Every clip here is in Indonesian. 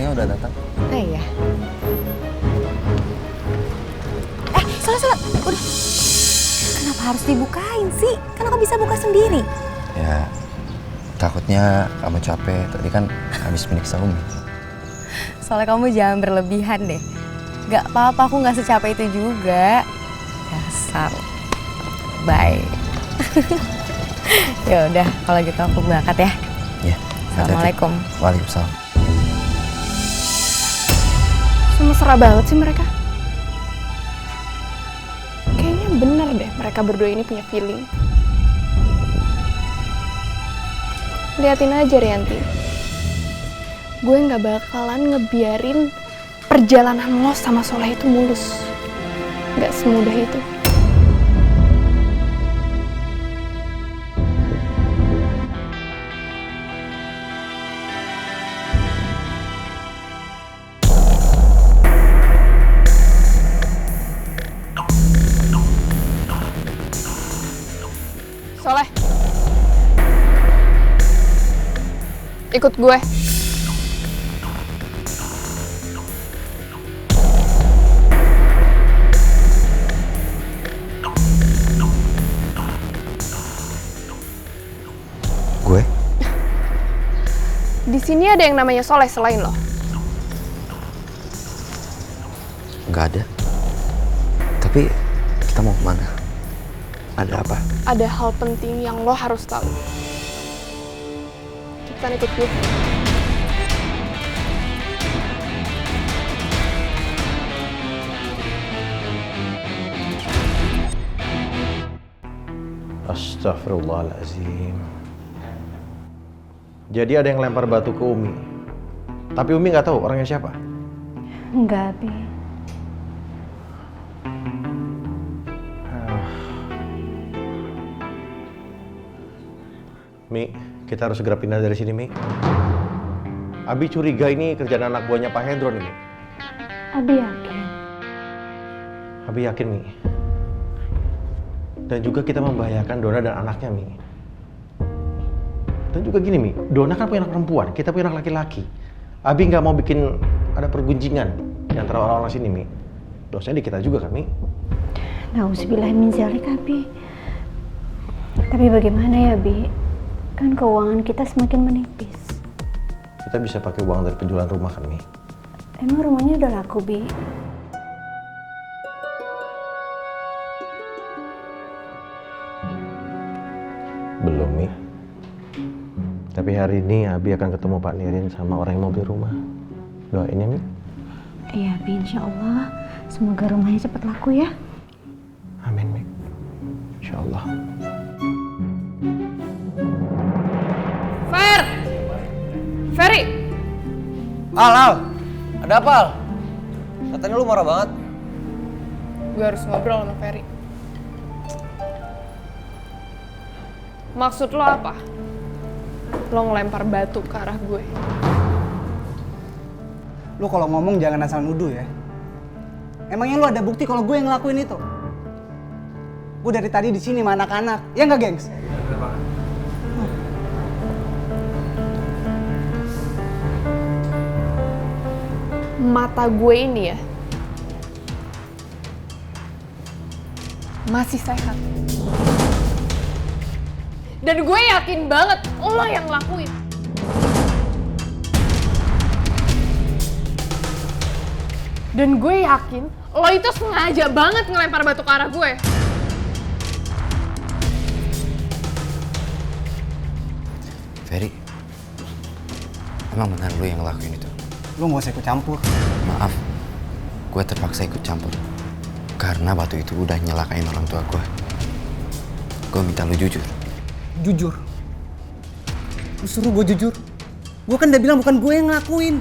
orangnya udah datang. Oh iya. Salah. Udah. Kenapa harus dibukain sih? Kan aku bisa buka sendiri. Ya, takutnya kamu capek. Tadi kan habis meniksa Umi. Soalnya kamu jangan berlebihan deh. Gak apa-apa, aku gak secapek itu juga. Dasar. Bye. Ya udah, kalau gitu aku berangkat ya. Iya. Assalamualaikum. Waalaikumsalam. Mesra banget sih mereka. Kayaknya bener deh mereka berdua ini punya feeling. Liatin aja Rianti. Gue gak bakalan ngebiarin perjalanan lo sama Soleh itu mulus. Gak semudah itu. Soleh, ikut gue. Gue? Di sini ada yang namanya Soleh selain lo. Nggak ada. Tapi kita mau kemana? Ada apa? Ada hal penting yang lo harus tahu. Cepetan ikut gue. Astaghfirullahaladzim. Jadi ada yang lempar batu ke Umi. Tapi Umi nggak tahu orangnya siapa? Enggak, Bi. Mi, kita harus segera pindah dari sini, Mi. Abi curiga ini kerjaan anak buahnya Pak Hendro nih, Mi. Abi yakin. Abi yakin, Mi. Dan juga kita membahayakan Dona dan anaknya, Mi. Dan juga gini, Mi. Dona kan punya anak perempuan, kita punya anak laki-laki. Abi nggak mau bikin ada pergunjingan di antara orang-orang sini, Mi. Dosanya di kita juga kan, Mi? Nauzubillahi min dzalik, Abi. Tapi bagaimana ya, Bi? Kan keuangan kita semakin menipis. Kita bisa pakai uang dari penjualan rumah kan, Mi? Emang rumahnya udah laku, Bi? Belum, Mi. Tapi hari ini Abi akan ketemu Pak Nirin sama orang yang mau beli rumah. Doain ya, Mi? Iya, Bi, insya Allah. Semoga rumahnya cepat laku ya. Amin, Mi. Insya Allah. Ferry! Al, ada apa, Al? Katanya lu marah banget. Gue harus ngobrol sama Ferry. Maksud lo apa? Lo ngelempar batu ke arah gue. Lu kalau ngomong jangan asal nuduh ya. Emangnya lu ada bukti kalau gue yang ngelakuin itu? Gue dari tadi di sini sama anak-anak. Ya nggak, gengs? Mata gue ini ya masih sehat. Dan gue yakin banget lo yang lakuin. Dan gue yakin lo itu sengaja banget ngelempar batu ke arah gue. Ferry, emang benar lu yang ngelakuin itu? Lu nggak usah ikut campur. Maaf, gue terpaksa ikut campur. Karena batu itu udah nyelakain orang tua gue. Gue minta lu jujur. Jujur? Lu suruh gue jujur? Gue kan udah bilang bukan gue yang ngelakuin.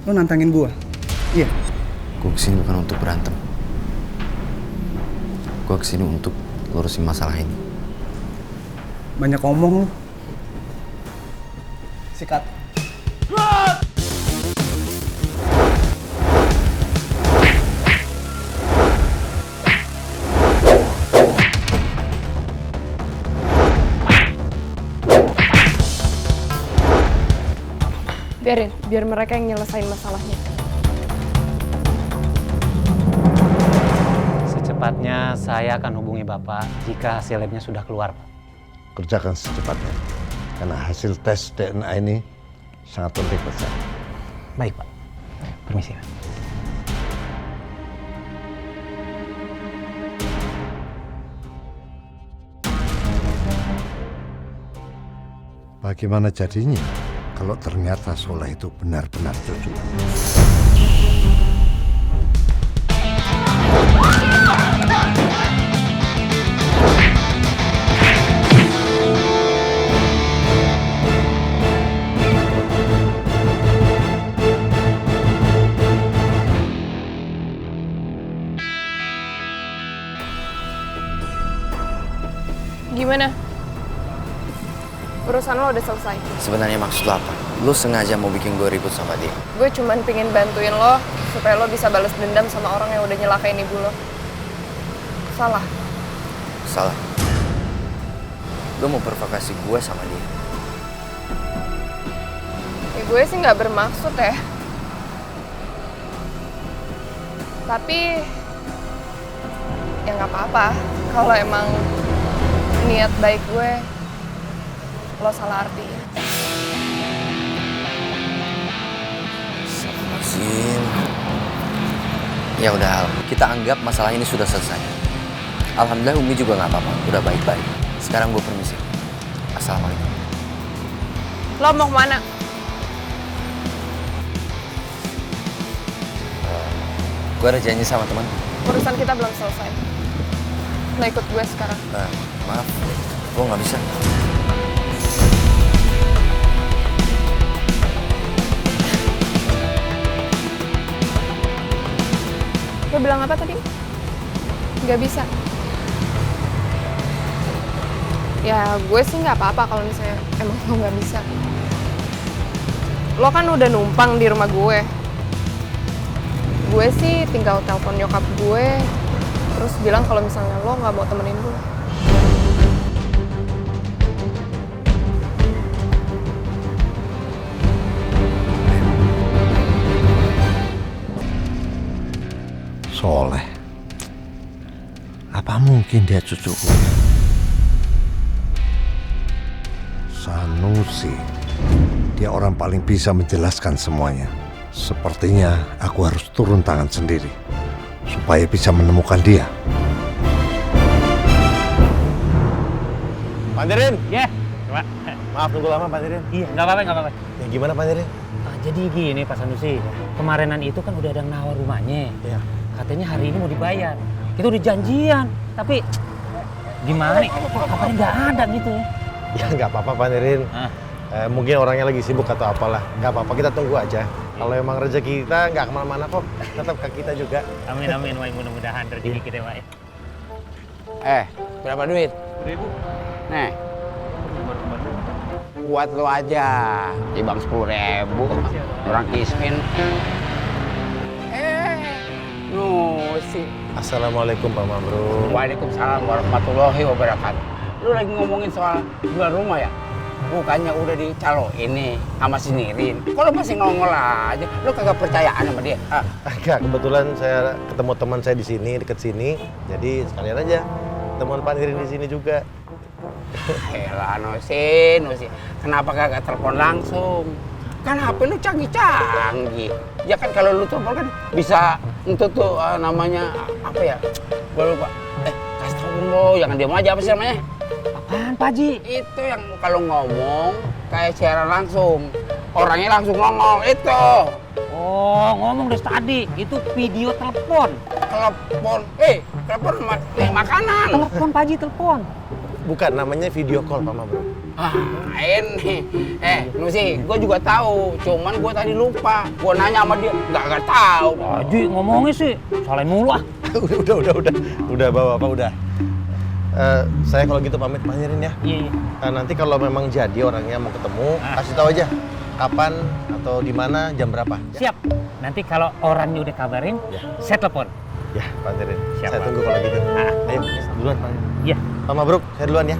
Lu nantangin gue? Iya? Gue kesini bukan untuk berantem. Gue kesini untuk lurusin masalah ini. Banyak ngomong lu. Sikat. biar mereka yang nyelesain masalahnya. Secepatnya saya akan hubungi Bapak jika hasil labnya sudah keluar, Pak. Kerjakan secepatnya. Karena hasil tes DNA ini sangat penting buat saya. Baik, Pak. Permisi, Pak. Bagaimana jadinya kalau ternyata Soleh itu benar-benar cucu? Gimana? Urusan lo udah selesai. Sebenarnya maksud lo apa? Lo sengaja mau bikin gue ribut sama dia? Gue cuman pengen bantuin lo supaya lo bisa balas dendam sama orang yang udah nyelakain ibu lo. Salah. Salah. Lo mau provokasi gue sama dia? Ya gue sih nggak bermaksud ya. Tapi ya nggak apa-apa. Kalau emang niat baik gue, lo salah arti. Sim. Ya udah, Al. Kita anggap masalah ini sudah selesai. Alhamdulillah Umi juga nggak apa-apa, udah baik-baik. Sekarang gue permisi. Assalamualaikum. Lo mau kemana? Gue ada janji sama teman. Urusan kita belum selesai. Lo ikut gue sekarang. Maaf, gue nggak bisa. Lo bilang apa tadi? Gak bisa. Ya gue sih nggak apa-apa kalau misalnya emang lo nggak bisa. Lo kan udah numpang di rumah gue. Gue sih tinggal telepon nyokap gue, terus bilang kalau misalnya lo nggak mau temenin gue. Soleh. Apa mungkin dia cucuku? Sanusi. Dia orang paling bisa menjelaskan semuanya. Sepertinya aku harus turun tangan sendiri supaya bisa menemukan dia. Pandirin! Ya, Pak. Maaf nunggu lama Pandirin. Iya, nggak apa-apa, nggak apa-apa. Ya gimana Pandirin? Jadi gini, Pak Sanusi. Kemarinan itu kan udah ada yang nawar rumahnya. Iya. Katanya hari ini mau dibayar. Kita udah janjian, tapi gimana nih? Kok kabarnya nggak ada gitu ya? Ya nggak apa-apa Pandirin. Mungkin orangnya lagi sibuk atau apalah. Nggak apa-apa, kita tunggu aja. Kalau emang rezeki kita nggak kemana-mana kok, tetap ke kita juga. Amin, amin, Wai. Mudah-mudahan rezeki kita, Wai. Berapa duit? 1.000. Nih. Buat lo aja. Timbang 10.000. Orang kismin. Nusi. Assalamualaikum Pak Mamru. Waalaikumsalam warahmatullahi wabarakatuh. Lu lagi ngomongin soal jual rumah ya? Bukannya udah dicaloin nih sama si Nirin. Kok lu masih ngongol aja? Lu kagak percayaan sama dia? Enggak, kebetulan saya ketemu teman saya di sini, deket sini. Jadi sekalian aja temuan Pandirin di sini juga. Elah Nusi. Kenapa kagak telepon langsung? Kan HP lu canggih-canggih. Ya kan kalau lu telepon kan bisa untuk tuh namanya apa ya? Gua lupa. Kasih tau lo, jangan diam aja, apa sih namanya? Apaan, Pak Haji? Itu yang kalau ngomong kayak siaran langsung. Orangnya langsung ngomong itu. Oh, ngomong dari tadi. Itu video telepon. Telepon. Telepon makanan. Telepon, Pak Haji, telepon. Bukan, namanya video call Pak Mamru. Ini. Nusi, gue juga tahu. Cuman gue tadi lupa. Gue nanya sama dia, nggak tahu. Pak Haji ngomongnya sih, salahin mulu ah. Udah Bapak, udah. Saya kalau gitu pamit Pandirin ya. Iya. Nanti kalau memang jadi orangnya mau ketemu, kasih tahu aja kapan atau di mana, jam berapa. Siap. Nanti kalau orangnya udah kabarin, saya telepon. Ya, Pandirin. Siap, Saya Pak. tunggu kalau gitu. Ayo, duluan Pandirin. Iya. Pak Mabruk, saya duluan ya.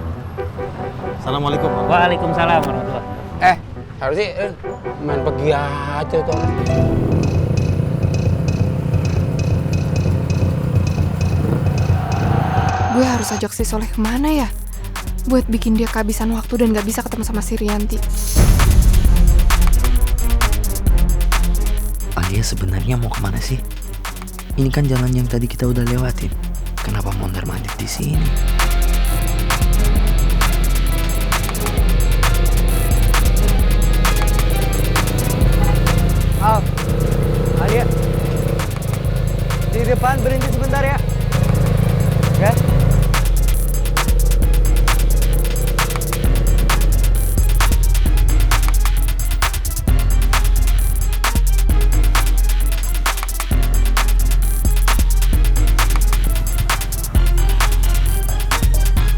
Assalamualaikum. Pak. Waalaikumsalam warahmatullahi. Harusnya main pergi aja tuh orang. Gue harus ajak si Soleh kemana ya? Buat bikin dia kehabisan waktu dan gak bisa ketemu sama si Rianti. Alia sebenarnya mau kemana sih? Ini kan jalan yang tadi kita udah lewatin. Kenapa mondar-mandir di sini? Al, Alia, di depan berhenti sebentar ya. Ya.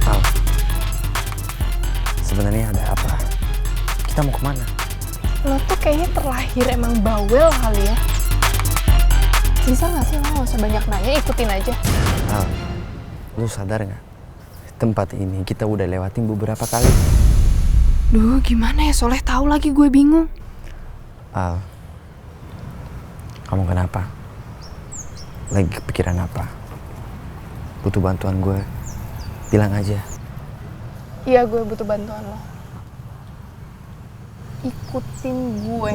Al, sebenarnya ada apa? Kita mau kemana? Lo tuh kayaknya terlahir emang bawel kali ya. Bisa gak sih lo gak usah banyak nanya, ikutin aja. Al, lu sadar nggak? Tempat ini kita udah lewatin beberapa kali. Duh, gimana ya Soleh tahu lagi, gue bingung. Al, kamu kenapa? Lagi kepikiran apa? Butuh bantuan gue? Bilang aja. Iya, gue butuh bantuan lo. Ikutin gue.